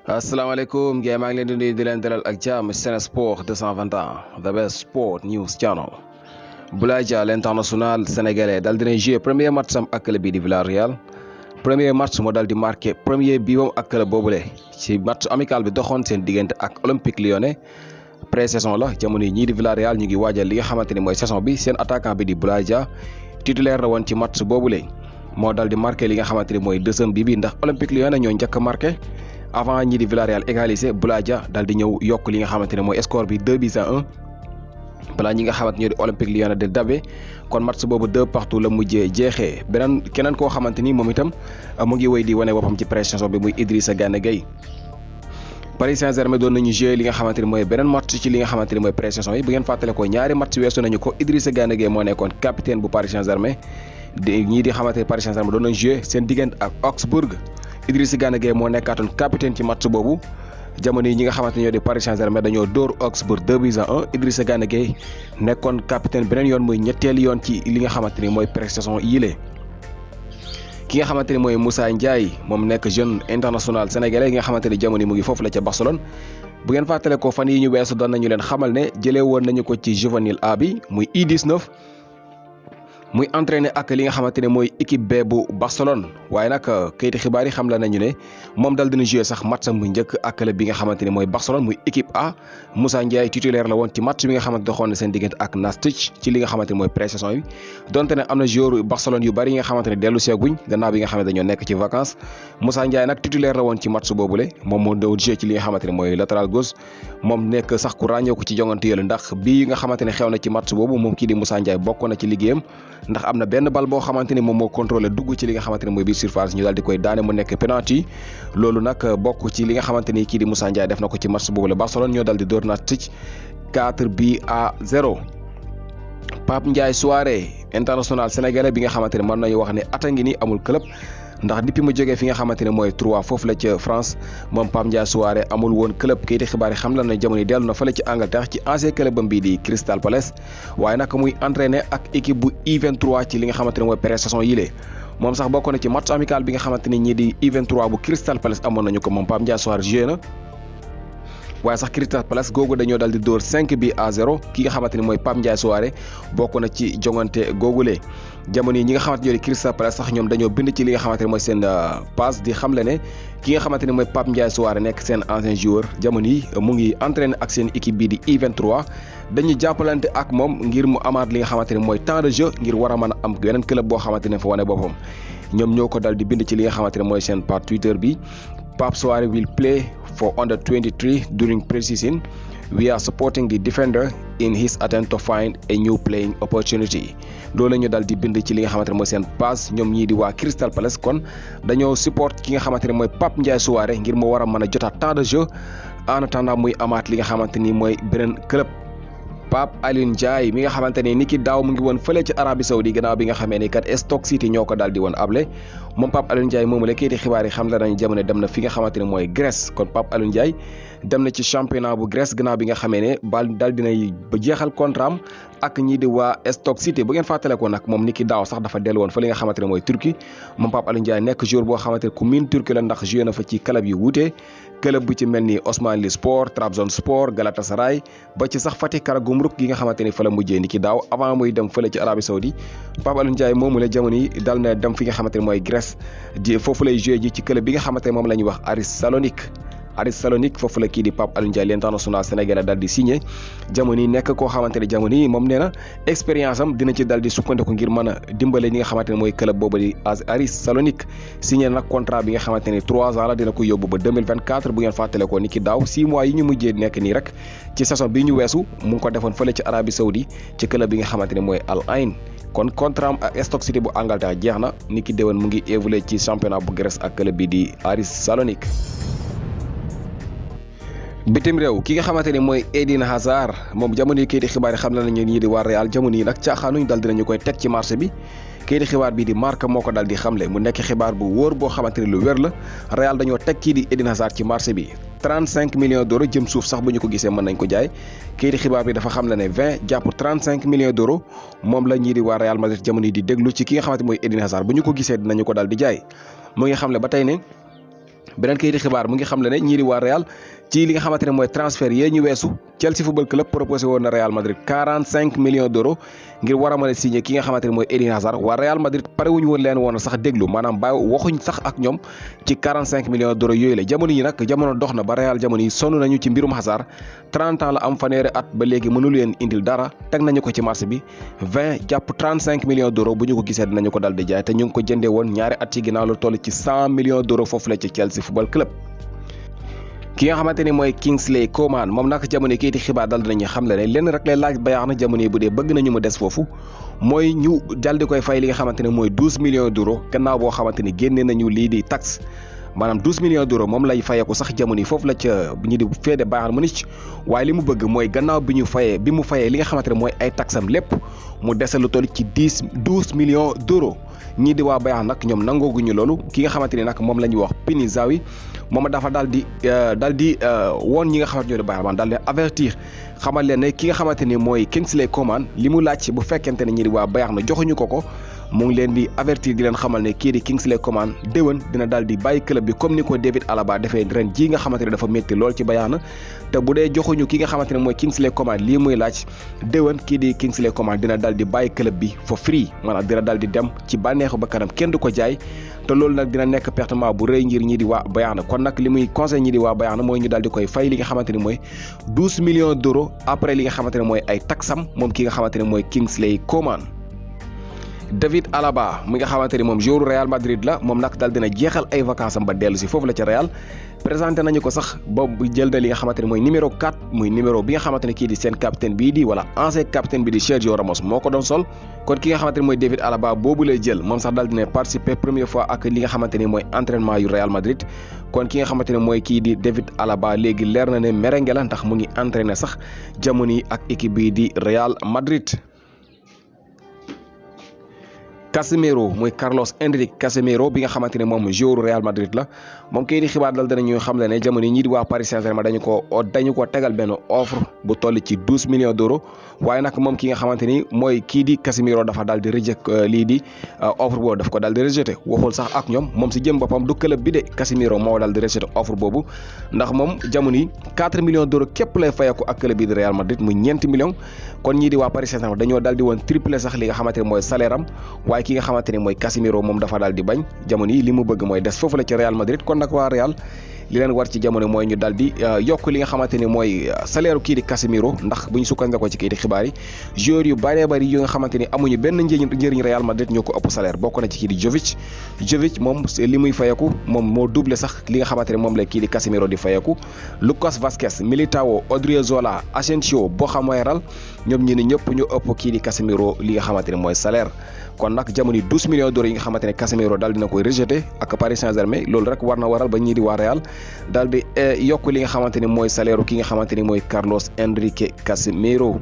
asalaamaaleykum gars maa ngi leen di nuyu di leen dalal ak jàmm Sen Sport 221 the best sport news channel. Boulaye Dia l'international sénégalais dal dina jouer premier match am ak club bi di Villarreal. Premier match moo dal di marqué premier bi moom ak club boobule ci match amical bi doxoon seen diggante ak Olympique Lyonnais. pré-saison la jamono yi ñii di Villarreal ñu ngi waajal li nga xamante ni mooy saison bi seen attaquant bi di Boulaye Dia titulaire la woon ci match boobule moo dal di marqué li nga xamante ni mooy deuxième bi ndax Olympique Lyonnais ñoo njëkk a marqué. avant ñii di Villarreal égalisé Boulaye Dia dal di ñëw yokk li nga xamante ne mooy score bi 2-1 balaa ñi nga xamante ñoo di Olympique Lyonnais de dabe kon match boobu 2-2 la mujjee jeexee beneen keneen koo xamante ni moom itam mu ngi wéy di wane boppam ci pré-saison bi muy Idrissa Gana Gueye. Paris Saint-Germain doon nañu joué li nga xamante ni mooy beneen match ci li nga xamante ni mooy pré-saison yi bu ngeen fàttale ko ñaari match weesu nañu ko Idrissa Gana Gueye moo nekkoon capitaine bu Paris Saint-Germain ñii di xamante ni Paris Saint-Germain doon nañu joué seen diggante ak Augsbourg. Idrissa Gana Gueye moo nekkaatoon capitaine ci match boobu jamono yi ñi nga xamante ñoo di Paris Saint-Germain dañoo dóor Augsbourg 2-1 Idrissa Gana Gueye nekkoon capitaine beneen yoon muy ñetteelu yoon ci li nga xamante ni mooy pré-saison yile. ki nga xamante ni mooy Moussa Ndiaye moom nekk jeune international sénégalais yi nga xamante ni jamono yi mu ngi foofu la ca Barcelone bu ngeen fàttale ko fan yi ñu weesu doon nañu leen xamal ne jëlee woon nañu ko ci juvénile A bi muy U19 muy entraîné ak li nga xamante ne mooy équipe B bu Barcelone waaye nag kayiti xibaar yi xam la nañu ne moom dal dina joué sax match bu njëkk ak club bi nga xamante ne mooy Barcelone muy équipe A. Moussa Ndiaye titulaire la woon ci match bi nga xamante doxoon na seen diggante ak Nastich ci li nga xamante ne mooy pré-saison bi donte ne am na joueur Barcelone yu bari yi nga xamante ne dellu seeguñ gannaaw bi nga xamante dañoo nekk ci vacances Moussa Ndiaye nag titulaire la woon ci match boobule moom moo doon joué ci li nga xamante ne mooy latéral gauche moom nekk sax ku ràññeeku ci jongante yële ndax bii nga xamante ne xew na ci match boobu moom kii di Moussa Ndiaye bokk na ci liggéeyam ndax am na benn bal boo xamante ni moom moo contrôlé dugg ci li nga xamante ne mooy biir surface ñu daal di koy daane mu nekk penalty loolu nag bokk ci li nga xamante ni kii di Moussa Ndiaye def na ko ci match boobu la Barcelone ñoo daal di door Nastich 4-0. Pape Ndiaye Souaré international sénégalais bi nga xamante ne mën nañu wax ne ata ngi ni amul club ndax depuis mu jógee fi nga xamante ne mooy 3 foofu la ca France moom Pape Ndiaye Souaré amul woon club kayiti xibaar yi xam la na jamono yi dellu na fële ci Angleterre ci ancien club bam bii di Crystal Palace waaye nag muy entraîné ak équipe bu U23 ci li nga xamante ne mooy pré-saison yile moom sax bokk na ci match amical bi nga xamante ni ñii di U23 bu Crystal Palace amoon nañu ko moom Pape Ndiaye Souaré joué na waaye sax Crystal Palace googu dañoo dal di dóor 5-0 ki nga xamante ni mooy Pape Ndiaye Souaré bokk na ci jongante googule jamono yi ñi nga xamante ñoo di Crystal Palace sax ñoom dañoo bind ci li nga xamante ne mooy seen passe di xamle ne ki nga xamante ne mooy Pape Ndiaye Souaré nekk seen ancien joueur jamono yi mu ngi entraîné ak seen équipe bii di U23 dañuy jàppalante ak moom ngir mu amaat li nga xamante ne mooy temps de jeu ngir war a mën a am beneen club boo xamante ne fa wane boppam ñoom ñoo ko dal di bind ci li nga xamante ne mooy seen page Twitter bi Pape Souaré will play for under 23 during pre-season. We are supporting the defender in his attempt to find a new playing opportunity. loolu la ñu dal di bind ci li nga xamante ne mooy seen page ñoom ñii di waa Crystal Palace kon dañoo support ki nga xamante ne mooy Pape Ndiaye Souaré ngir mu war a mën a jotaat temps de jeu en attendant muy amaat li nga xamante ni mooy beneen club. Pape Alioune Ndiaye mi nga xamante ne ni ki daaw mu ngi woon fële ci Arabie Saoudi gannaaw bi nga xamee ni kat Stoke City ñoo ko daal di woon able moom Pape Alioune Ndiaye moomu la kayiti xibaar yi xam la nañu jamono dem na fi nga xamante ne mooy Grèce kon Pape Alioune Ndiaye dem na ci championnat bu Grèce gannaaw bi nga xamee ne bal daal dinay ba jeexal contrat am ak ñii di waa Stoke City bu ngeen fàttale ko nag moom ni ki daaw sax dafa dellu woon fa li nga xamante ne mooy Turquie moom Pape Alioune Ndiaye nekk joueur boo xamante ne ku miin Turquie la ndax joué na fa ci club yu wuute club bu ci mel ni Osmanlispor Trabzonspor Galatasaray ba ci sax Fatih Karagümrük gi nga xamante ni fa la mujjee ni ki daaw avant muy dem fële ci Arabie Saoudi Pape Alioune Ndiaye moomu la jamono yi dal na dem fi nga xamante ne mooy Grèce di foofu lay joué ji ci club bi nga xamante ne moom la ñuy wax Aris Salonique foofu la kii di Pape Alioune Ndiaye l'international sénégalais dal di signé jamono yi nekk koo xamante ne jamono yi moom nee na expérience am dina ci dal di sukkandiku ngir mën a dimbale ñi nga xamante ne mooy club boobu di Aris Salonique signé nag contrat bi nga xamante ne 3 ans la dina ko yóbbu ba 2024 bu ngeen fàttale ko ni ki daaw 6 mois yi ñu mujjee nekk nii rek ci saison bi ñu weesu mu ngi ko defoon fële ci Arabie Saoudi ci club bi nga xamante ne mooy Al Ain kon contrat am ak Stoke City bu Angleterre jeex na ni ki déwén mu ngi évolué ci championnat bu Grèce ak club bi di Aris Salonique. bitim réew ki nga xamante ni mooy Eden Hazard moom jamono yi kayiti xibaar yi xam nañu ñii di waa Real jamono yi nag caaxaanuñ dal dinañu koy teg ci marché bi kayiti xibaar bii di Marca moo ko dal di xamle mu nekk xibaar bu wóor boo xamante ni lu wér la Real dañoo teg kii di Eden Hazard ci marché bi 35 millions d'euros jëm suuf sax bu ñu ko gisee mën nañ ko jaay kayiti xibaar bi dafa xam ne 20 jàpp 35 millions d'euros moom la ñii di waa Real Madrid jamono yi di déglu ci ki nga xamante mooy Eden Hazard bu ñu ko gisee dinañu ko dal di jaay mu ngi xamle ba tey ne beneen kayiti xibaar mu ngi xam le ne ñii di waa Real ci li nga xamante ne mooy transfert yee ñu weesu Chelsea Football Club proposé woon na Real Madrid 45 millions d'euros ngir war a mën a signé ki nga xamante ne mooy Eden Hazard waa Real Madrid pare wuñu woon leen woon sax déglu maanaam waxuñ sax ak ñoom ci 45 millions d'euros yooyu la jamono yi nag jamono dox na ba Real jamono yi sonn nañu ci mbirum Hazard 30 ans la am fanweeri at ba léegi mënu leen indil dara teg nañu ko ci marché bi 20 jàpp 35 millions d'euros bu ñu ko gisee dinañu ko dal di jaay te ñu ngi ko jëndee woon ñaari at ci ginnaaw lu toll ci 100 millions d'euros foofu la ci Chelsea Football Club. ki nga xamante ni mooy Kingsley Coman moom nag jamono kii di xibaar dal dinañu xam le ne lenn rek lay laaj Bayern na jamono yi bu dee bëgg nañu mu des foofu mooy ñu dal di koy fay li nga xamante ne mooy 12 millions d'euros gannaaw boo xamante ni génne nañu lii di taxe maanaam 12 millions d'euros moom lay fayeeku sax jamono yi foofu la ca ñi di féede Bayern Munich waaye li mu bëgg mooy gannaaw bi mu fayee li nga xamante ne mooy ay taxam lépp mu dese lu toll ci 12 millions d'euros ñii di waa Bayern nag ñoom nangooguñu loolu ki nga xamante ni nag moom la ñuy wax Pini Zawi moom dafa daal di woon ñi nga xamante ñoo di Bayern man daal di avertir xamal leen ne ki nga xamante ni mooy Kingsley Coman li mu laaj bu fekkente ne ñii di waa Bayern na joxuñu ko mu ngi leen di avertir di leen xamal ne kii di Kingsley Coman déwén dina daal di bàyyi club bi comme ni ko David Alaba defee ren ji nga xamante ne dafa métti lool ci Bayern te bu dee joxuñu ki nga xamante ne mooy Kingsley Coman lii muy laaj déwén kii di Kingsley Coman dina daal di bàyyi club bi for free maanaam dina daal di dem ci bànneexu ba kanam kenn du ko jaay te loolu nag dina nekk pertement bu rëy ngir ñi di waa Bayern kon nag li muy conseil ñi di waa Bayern mooy ñu daal di koy fay li nga xamante ne mooy 12 millions d'euros après li nga xamante ne mooy ay taxam moom ki nga xamante ne mooy Kingsley Coman. David Alaba mi nga xamante ni moom joueur Real Madrid la moom nag daal dina jeexal ay vacances am ba dellu si foofu la ca Real présenté nañu ko sax ba jël na li nga xamante ne mooy numéro 4 muy numéro bi nga xamante ne kii di seen capitaine bii di wala ancien capitaine bi di Sergio Ramos moo ko doon sol kon ki nga xamante ne mooy David Alaba boobu lay jël moom sax daal dina participer première fois ak li nga xamante ni mooy entraînement yu Real Madrid kon ki nga xamante ne mooy kii di David Alaba léegi leer na ne merengue la ndax mu ngi entraîné sax jamono yi ak équipe bii di Real Madrid. Casemiro muy Carlos Enrique Casemiro bi nga xamante ne moom joueur Real Madrid la moom kay di xibaar dal danañu xam le ne jamono yi ñii di waa Paris Saint-Germain dañu ko tegal benn offre bu toll ci 12 millions d'euros waaye nag moom ki nga xamante ni mooy kii di Casemiro dafa daal di rejeté lii di offre boobu daf ko daal di rejeté waxul sax ak ñoom moom si jëm boppam du club bi de Casemiro moo daal di rejeté offre boobu ndax moom jamono yi 4 millions d'euros képp lay fayeeku ak club bi di Real Madrid muy ñeenti millions kon ñii di waa Paris Saint-Germain dañoo daal di woon triplé sax li nga xamante ne mooy salaire am waaye ki nga xamante ne mooy Casemiro moom dafa daal di bañ jamono yi li mu bëgg mooy des foofu la ci Real Madrid kon nag waa Real li leen war ci jamono mooy ñu daal di yokk li nga xamante ne mooy salaire kii di Casemiro ndax bu ñu sukkandikoo ci kii di xibaar yi joueurs yu bëree bëri yi nga xamante ni amuñu benn njëriñ Real Madrid ñoo ko ëpp salaire bokk na ci kii di Jovic moom li muy fayeku moom moo doublé sax li nga xamante ne moom la kii di Casemiro di fayeku Lucas Vazquez Militao Odriozola Asensio Borja Mayoral ñoom ñi ne ñëpp ñu ëpp kii di Casemiro li nga xamante ne mooy salaire kon nag jamono 12 millions d'euros yi nga xamante ne Casemiro daal dina koy rejeté ak Paris Saint-Germain loolu rek war na waral ba ñii di waa Real daal di yokk li nga xamante ne mooy salaire ki nga xamante ni mooy Carlos Enrique Casemiro